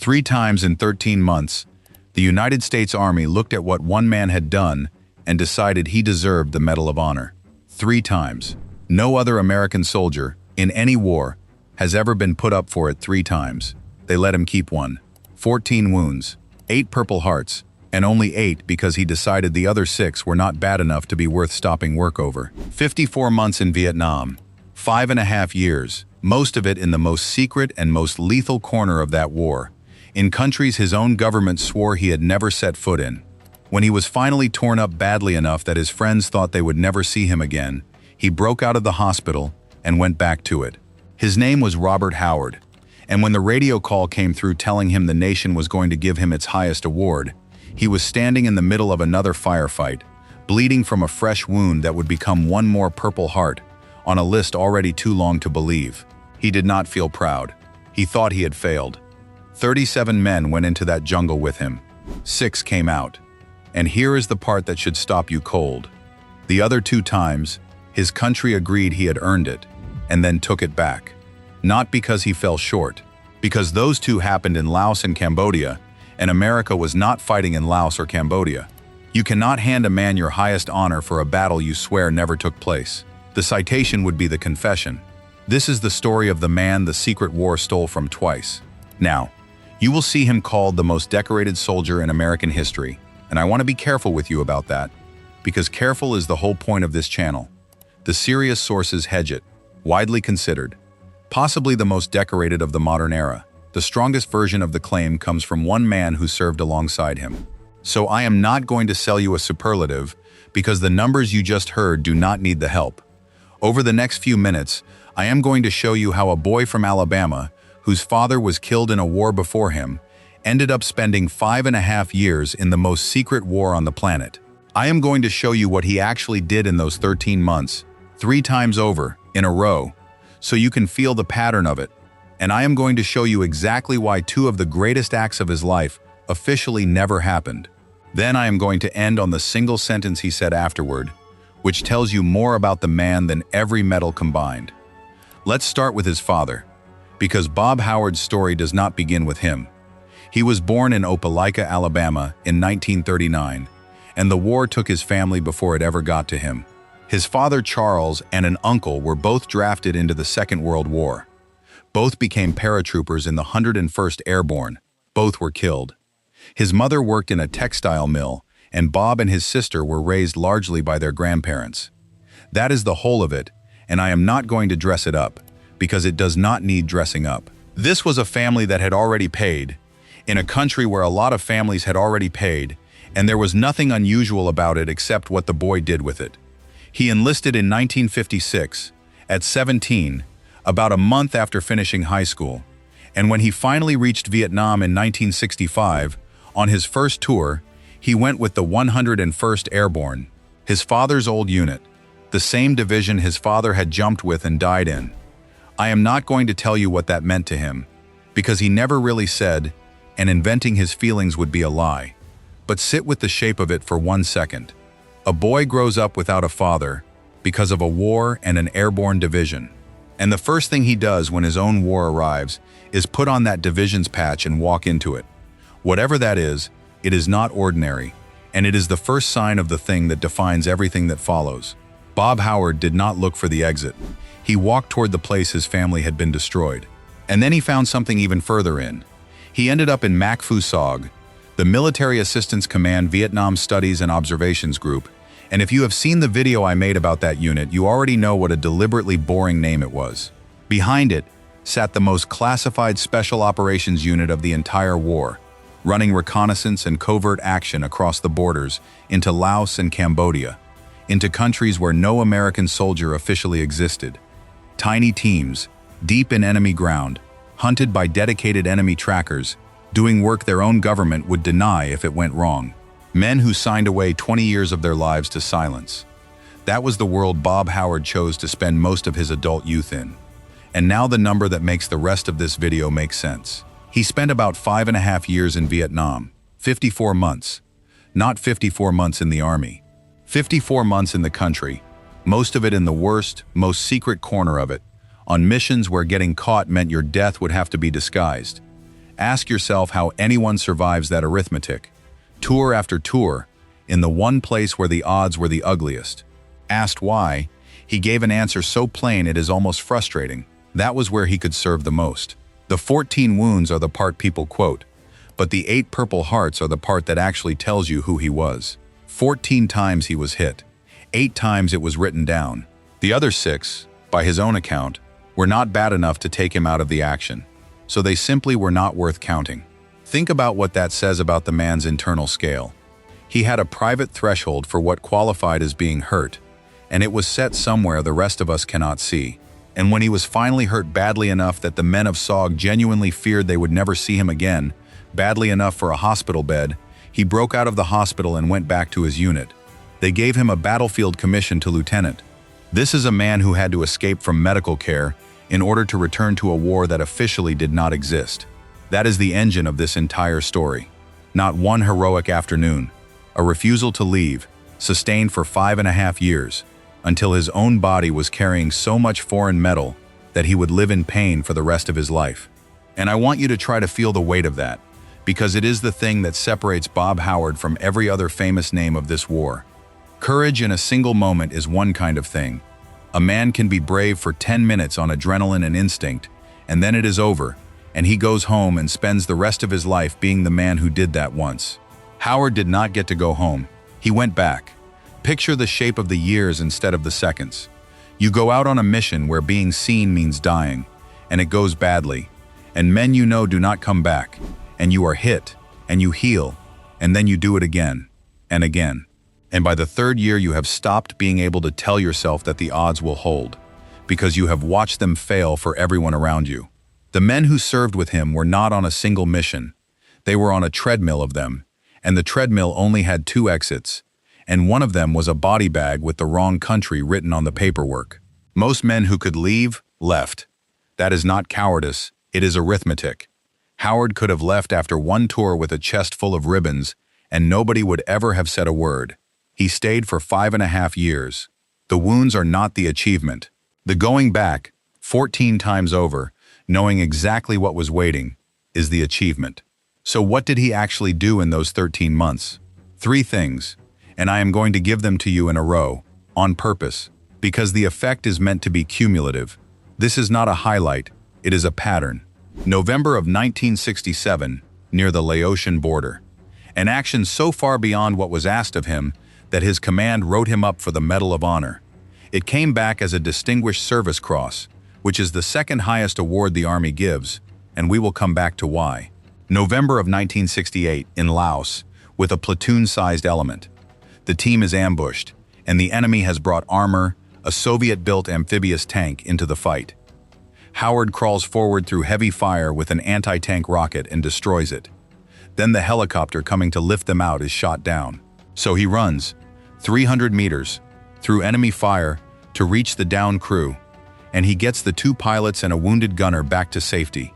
3 times in 13 months, the United States Army looked at what one man had done and decided he deserved the Medal of Honor. 3 times. No other American soldier, in any war, has ever been put up for it 3 times. They let him keep 1. 14 wounds, 8 Purple Hearts, and only 8 because he decided the other 6 were not bad enough to be worth stopping work over. 54 months in Vietnam, 5.5 years, most of it in the most secret and most lethal corner of that war, in countries his own government swore he had never set foot in. When he was finally torn up badly enough that his friends thought they would never see him again, he broke out of the hospital and went back to it. His name was Robert Howard, and when the radio call came through telling him the nation was going to give him its highest award, he was standing in the middle of another firefight, bleeding from a fresh wound that would become one more Purple Heart on a list already too long to believe. He did not feel proud. He thought he had failed. 37 men went into that jungle with him. 6 came out. And here is the part that should stop you cold. The other 2 times, his country agreed he had earned it, and then took it back. Not because he fell short, because those 2 happened in Laos and Cambodia, and America was not fighting in Laos or Cambodia. You cannot hand a man your highest honor for a battle you swear never took place. The citation would be the confession. This is the story of the man the secret war stole from twice. Now, you will see him called the most decorated soldier in American history, and I want to be careful with you about that, because careful is the whole point of this channel. The serious sources hedge it, widely considered. Possibly the most decorated of the modern era. The strongest version of the claim comes from one man who served alongside him. So I am not going to sell you a superlative, because the numbers you just heard do not need the help. Over the next few minutes, I am going to show you how a boy from Alabama, whose father was killed in a war before him, ended up spending 5.5 years in the most secret war on the planet. I am going to show you what he actually did in those 13 months, 3 times over, in a row, so you can feel the pattern of it. And I am going to show you exactly why 2 of the greatest acts of his life officially never happened. Then I am going to end on the single sentence he said afterward, which tells you more about the man than every medal combined. Let's start with his father, because Bob Howard's story does not begin with him. He was born in Opelika, Alabama in 1939, and the war took his family before it ever got to him. His father Charles and an uncle were both drafted into the Second World War. Both became paratroopers in the 101st Airborne. Both were killed. His mother worked in a textile mill, and Bob and his sister were raised largely by their grandparents. That is the whole of it, and I am not going to dress it up, because it does not need dressing up. This was a family that had already paid, in a country where a lot of families had already paid, and there was nothing unusual about it except what the boy did with it. He enlisted in 1956, at 17, about a month after finishing high school, and when he finally reached Vietnam in 1965, on his first tour, he went with the 101st Airborne, his father's old unit, the same division his father had jumped with and died in. I am not going to tell you what that meant to him, because he never really said, and inventing his feelings would be a lie. But sit with the shape of it for 1 second. A boy grows up without a father because of a war and an airborne division. And the first thing he does when his own war arrives is put on that division's patch and walk into it. Whatever that is, it is not ordinary, and it is the first sign of the thing that defines everything that follows. Bob Howard did not look for the exit. He walked toward the place his family had been destroyed. And then he found something even further in. He ended up in Mac Phu Sog, the Military Assistance Command Vietnam Studies and Observations Group, and if you have seen the video I made about that unit, you already know what a deliberately boring name it was. Behind it sat the most classified special operations unit of the entire war, running reconnaissance and covert action across the borders into Laos and Cambodia, into countries where no American soldier officially existed. Tiny teams, deep in enemy ground, hunted by dedicated enemy trackers, doing work their own government would deny if it went wrong. Men who signed away 20 years of their lives to silence. That was the world Bob Howard chose to spend most of his adult youth in. And now the number that makes the rest of this video make sense. He spent about 5.5 years in Vietnam, 54 months. Not 54 months in the army. 54 months in the country, most of it in the worst, most secret corner of it, on missions where getting caught meant your death would have to be disguised. Ask yourself how anyone survives that arithmetic. Tour after tour, in the one place where the odds were the ugliest. Asked why, he gave an answer so plain it is almost frustrating. That was where he could serve the most. The 14 wounds are the part people quote, but the 8 Purple Hearts are the part that actually tells you who he was. 14 times he was hit. 8 times it was written down. The other 6, by his own account, were not bad enough to take him out of the action, so they simply were not worth counting. Think about what that says about the man's internal scale. He had a private threshold for what qualified as being hurt, and it was set somewhere the rest of us cannot see. And when he was finally hurt badly enough that the men of Sog genuinely feared they would never see him again, badly enough for a hospital bed, he broke out of the hospital and went back to his unit. They gave him a battlefield commission to lieutenant. This is a man who had to escape from medical care in order to return to a war that officially did not exist. That is the engine of this entire story. Not one heroic afternoon, a refusal to leave, sustained for 5.5 years, until his own body was carrying so much foreign metal that he would live in pain for the rest of his life. And I want you to try to feel the weight of that, because it is the thing that separates Bob Howard from every other famous name of this war. Courage in a single moment is one kind of thing. A man can be brave for 10 minutes on adrenaline and instinct, and then it is over, and he goes home and spends the rest of his life being the man who did that once. Howard did not get to go home. He went back. Picture the shape of the years instead of the seconds. You go out on a mission where being seen means dying, and it goes badly, and men you know do not come back, and you are hit, and you heal, and then you do it again, and again. And by the 3rd year you have stopped being able to tell yourself that the odds will hold, because you have watched them fail for everyone around you. The men who served with him were not on a single mission. They were on a treadmill of them, and the treadmill only had 2 exits, and one of them was a body bag with the wrong country written on the paperwork. Most men who could leave, left. That is not cowardice, it is arithmetic. Howard could have left after 1 tour with a chest full of ribbons, and nobody would ever have said a word. He stayed for 5.5 years. The wounds are not the achievement. The going back, 14 times over, knowing exactly what was waiting, is the achievement. So what did he actually do in those 13 months? 3 things, and I am going to give them to you in a row, on purpose, because the effect is meant to be cumulative. This is not a highlight, it is a pattern. November of 1967, near the Laotian border. An action so far beyond what was asked of him that his command wrote him up for the Medal of Honor. It came back as a Distinguished Service Cross, which is the 2nd highest award the Army gives, and we will come back to why. November of 1968, in Laos, with a platoon-sized element. The team is ambushed, and the enemy has brought armor, a Soviet-built amphibious tank, into the fight. Howard crawls forward through heavy fire with an anti-tank rocket and destroys it. Then the helicopter coming to lift them out is shot down. So he runs, 300 meters, through enemy fire to reach the downed crew, and he gets the 2 pilots and a wounded gunner back to safety.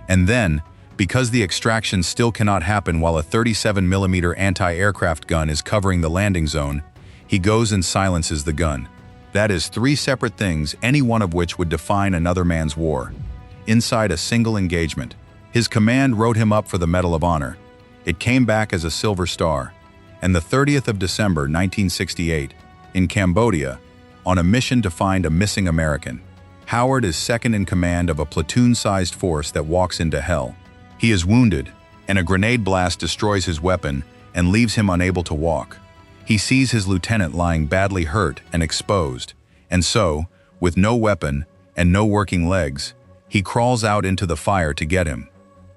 And then, because the extraction still cannot happen while a 37mm anti-aircraft gun is covering the landing zone, he goes and silences the gun. That is 3 separate things, any one of which would define another man's war. Inside a single engagement, his command wrote him up for the Medal of Honor. It came back as a Silver Star. And the 30th of December 1968, in Cambodia, on a mission to find a missing American. Howard is second in command of a platoon-sized force that walks into hell. He is wounded, and a grenade blast destroys his weapon and leaves him unable to walk. He sees his lieutenant lying badly hurt and exposed, and so, with no weapon and no working legs, he crawls out into the fire to get him.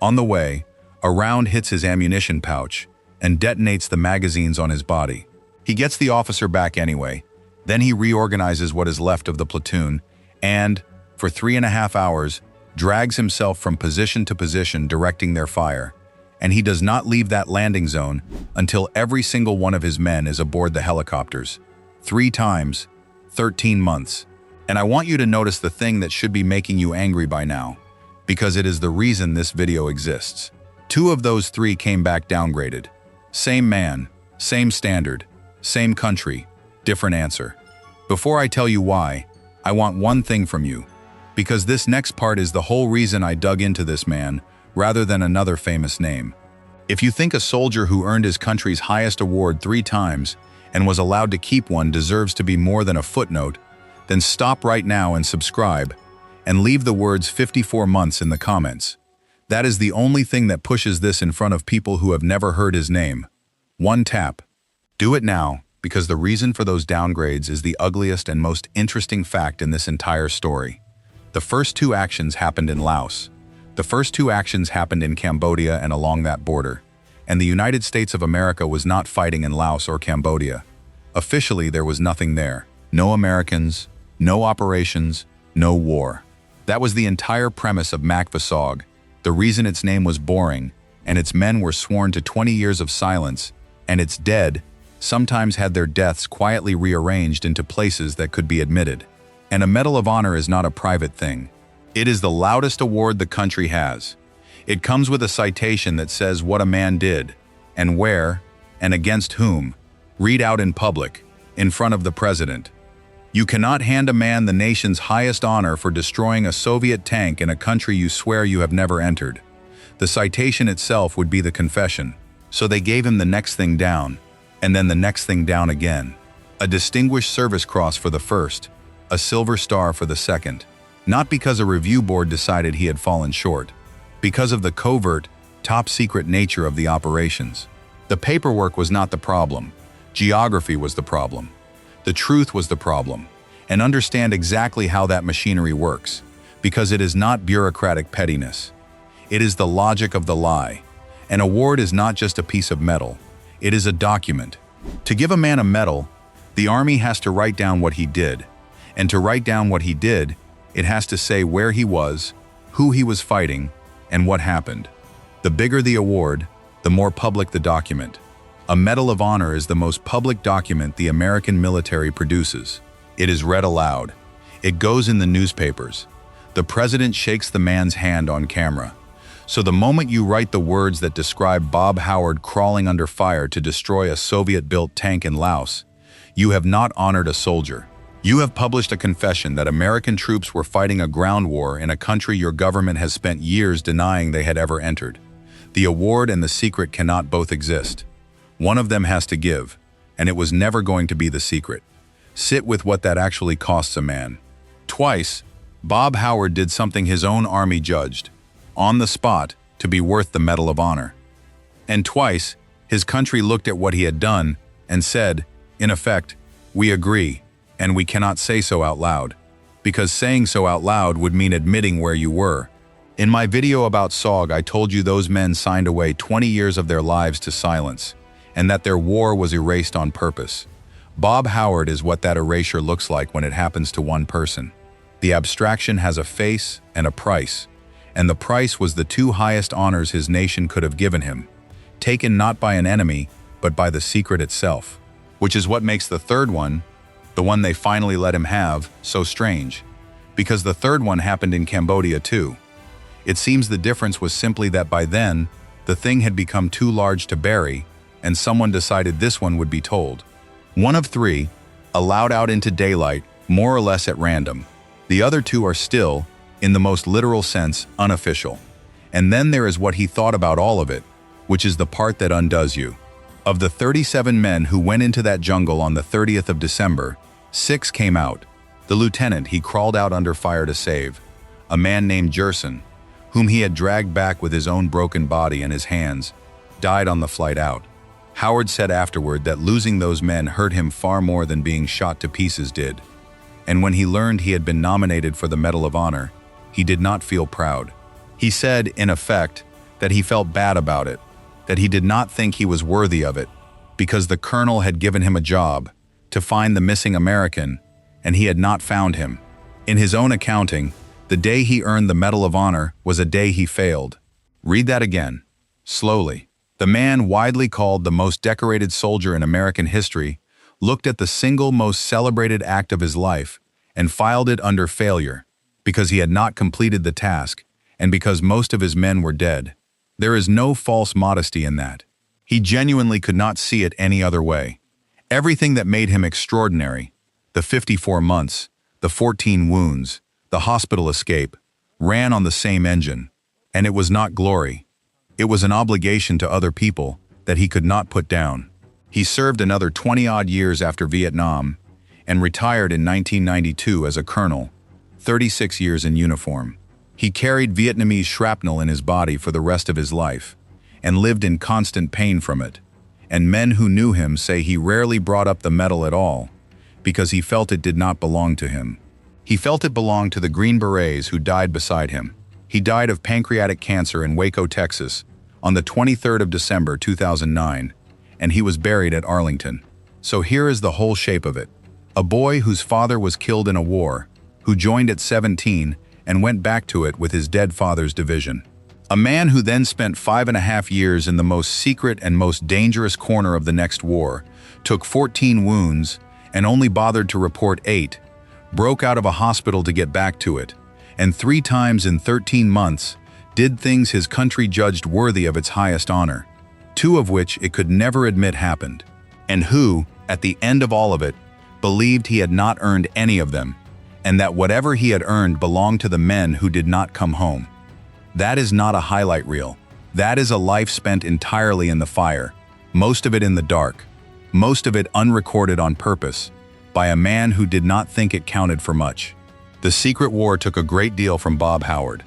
On the way, a round hits his ammunition pouch and detonates the magazines on his body. He gets the officer back anyway. Then he reorganizes what is left of the platoon and, for 3.5 hours, drags himself from position to position directing their fire. And he does not leave that landing zone until every single one of his men is aboard the helicopters. 3 times, 13 months. And I want you to notice the thing that should be making you angry by now, because it is the reason this video exists. 2 of those 3 came back downgraded. Same man, same standard, same country, different answer. Before I tell you why, I want one thing from you, because this next part is the whole reason I dug into this man, rather than another famous name. If you think a soldier who earned his country's highest award 3 times and was allowed to keep one deserves to be more than a footnote, then stop right now and subscribe, and leave the words 54 months in the comments. That is the only thing that pushes this in front of people who have never heard his name. One tap. Do it now, because the reason for those downgrades is the ugliest and most interesting fact in this entire story. The first 2 actions happened in Laos. The first 2 actions happened in Cambodia and along that border. And the United States of America was not fighting in Laos or Cambodia. Officially, there was nothing there. No Americans, no operations, no war. That was the entire premise of Makvasog, the reason its name was boring, and its men were sworn to 20 years of silence, and its dead sometimes had their deaths quietly rearranged into places that could be admitted. And a Medal of Honor is not a private thing. It is the loudest award the country has. It comes with a citation that says what a man did, and where, and against whom. Read out in public, in front of the president. You cannot hand a man the nation's highest honor for destroying a Soviet tank in a country you swear you have never entered. The citation itself would be the confession. So they gave him the next thing down, and then the next thing down again. A Distinguished Service Cross for the first, a Silver Star for the second. Not because a review board decided he had fallen short, because of the covert, top-secret nature of the operations. The paperwork was not the problem. Geography was the problem. The truth was the problem. And understand exactly how that machinery works, because it is not bureaucratic pettiness. It is the logic of the lie. An award is not just a piece of metal. It is a document. To give a man a medal, the Army has to write down what he did. And to write down what he did, it has to say where he was, who he was fighting, and what happened. The bigger the award, the more public the document. A Medal of Honor is the most public document the American military produces. It is read aloud. It goes in the newspapers. The president shakes the man's hand on camera. So the moment you write the words that describe Bob Howard crawling under fire to destroy a Soviet-built tank in Laos, you have not honored a soldier. You have published a confession that American troops were fighting a ground war in a country your government has spent years denying they had ever entered. The award and the secret cannot both exist. One of them has to give, and it was never going to be the secret. Sit with what that actually costs a man. Twice, Bob Howard did something his own army judged, on the spot, to be worth the Medal of Honor. And twice, his country looked at what he had done and said, in effect, "We agree, and we cannot say so out loud," because saying so out loud would mean admitting where you were. In my video about SOG, I told you those men signed away 20 years of their lives to silence, and that their war was erased on purpose. Bob Howard is what that erasure looks like when it happens to one person. The abstraction has a face and a price, and the price was the 2 highest honors his nation could have given him, taken not by an enemy, but by the secret itself. Which is what makes the third one, the one they finally let him have, so strange. Because the third one happened in Cambodia too. It seems the difference was simply that by then, the thing had become too large to bury, and someone decided this one would be told. One of 3, allowed out into daylight, more or less at random. The other 2 are still, in the most literal sense, unofficial. And then there is what he thought about all of it, which is the part that undoes you. Of the 37 men who went into that jungle on the 30th of December, 6 came out. The lieutenant he crawled out under fire to save, a man named Gerson, whom he had dragged back with his own broken body in his hands, died on the flight out. Howard said afterward that losing those men hurt him far more than being shot to pieces did. And when he learned he had been nominated for the Medal of Honor, he did not feel proud. He said, in effect, that he felt bad about it, that he did not think he was worthy of it, because the colonel had given him a job to find the missing American, and he had not found him. In his own accounting, the day he earned the Medal of Honor was a day he failed. Read that again, slowly. The man widely called the most decorated soldier in American history looked at the single most celebrated act of his life and filed it under failure, because he had not completed the task, and because most of his men were dead. There is no false modesty in that. He genuinely could not see it any other way. Everything that made him extraordinary, the 54 months, the 14 wounds, the hospital escape, ran on the same engine. And it was not glory. It was an obligation to other people that he could not put down. He served another 20-odd years after Vietnam and retired in 1992 as a colonel, 36 years in uniform. He carried Vietnamese shrapnel in his body for the rest of his life and lived in constant pain from it. And men who knew him say he rarely brought up the medal at all because he felt it did not belong to him. He felt it belonged to the Green Berets who died beside him. He died of pancreatic cancer in Waco, Texas, on the 23rd of December 2009, and he was buried at Arlington. So here is the whole shape of it. A boy whose father was killed in a war, who joined at 17 and went back to it with his dead father's division. A man who then spent 5.5 years in the most secret and most dangerous corner of the next war, took 14 wounds and only bothered to report 8, broke out of a hospital to get back to it, and 3 times in 13 months did things his country judged worthy of its highest honor, 2 of which it could never admit happened, and who, at the end of all of it, believed he had not earned any of them, and that whatever he had earned belonged to the men who did not come home. That is not a highlight reel. That is a life spent entirely in the fire, most of it in the dark, most of it unrecorded on purpose, by a man who did not think it counted for much. The secret war took a great deal from Bob Howard,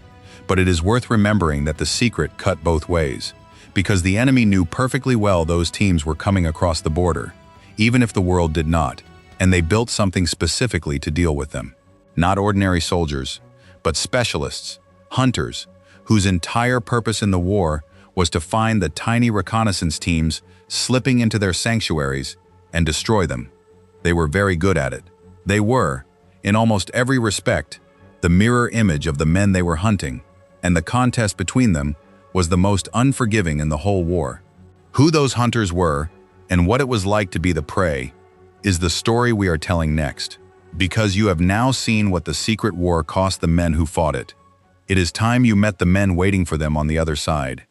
but it is worth remembering that the secret cut both ways, because the enemy knew perfectly well those teams were coming across the border, even if the world did not, and they built something specifically to deal with them. Not ordinary soldiers, but specialists, hunters, whose entire purpose in the war was to find the tiny reconnaissance teams slipping into their sanctuaries and destroy them. They were very good at it. They were, in almost every respect, the mirror image of the men they were hunting, and the contest between them was the most unforgiving in the whole war. Who those hunters were, and what it was like to be the prey, is the story we are telling next. Because you have now seen what the secret war cost the men who fought it, it is time you met the men waiting for them on the other side.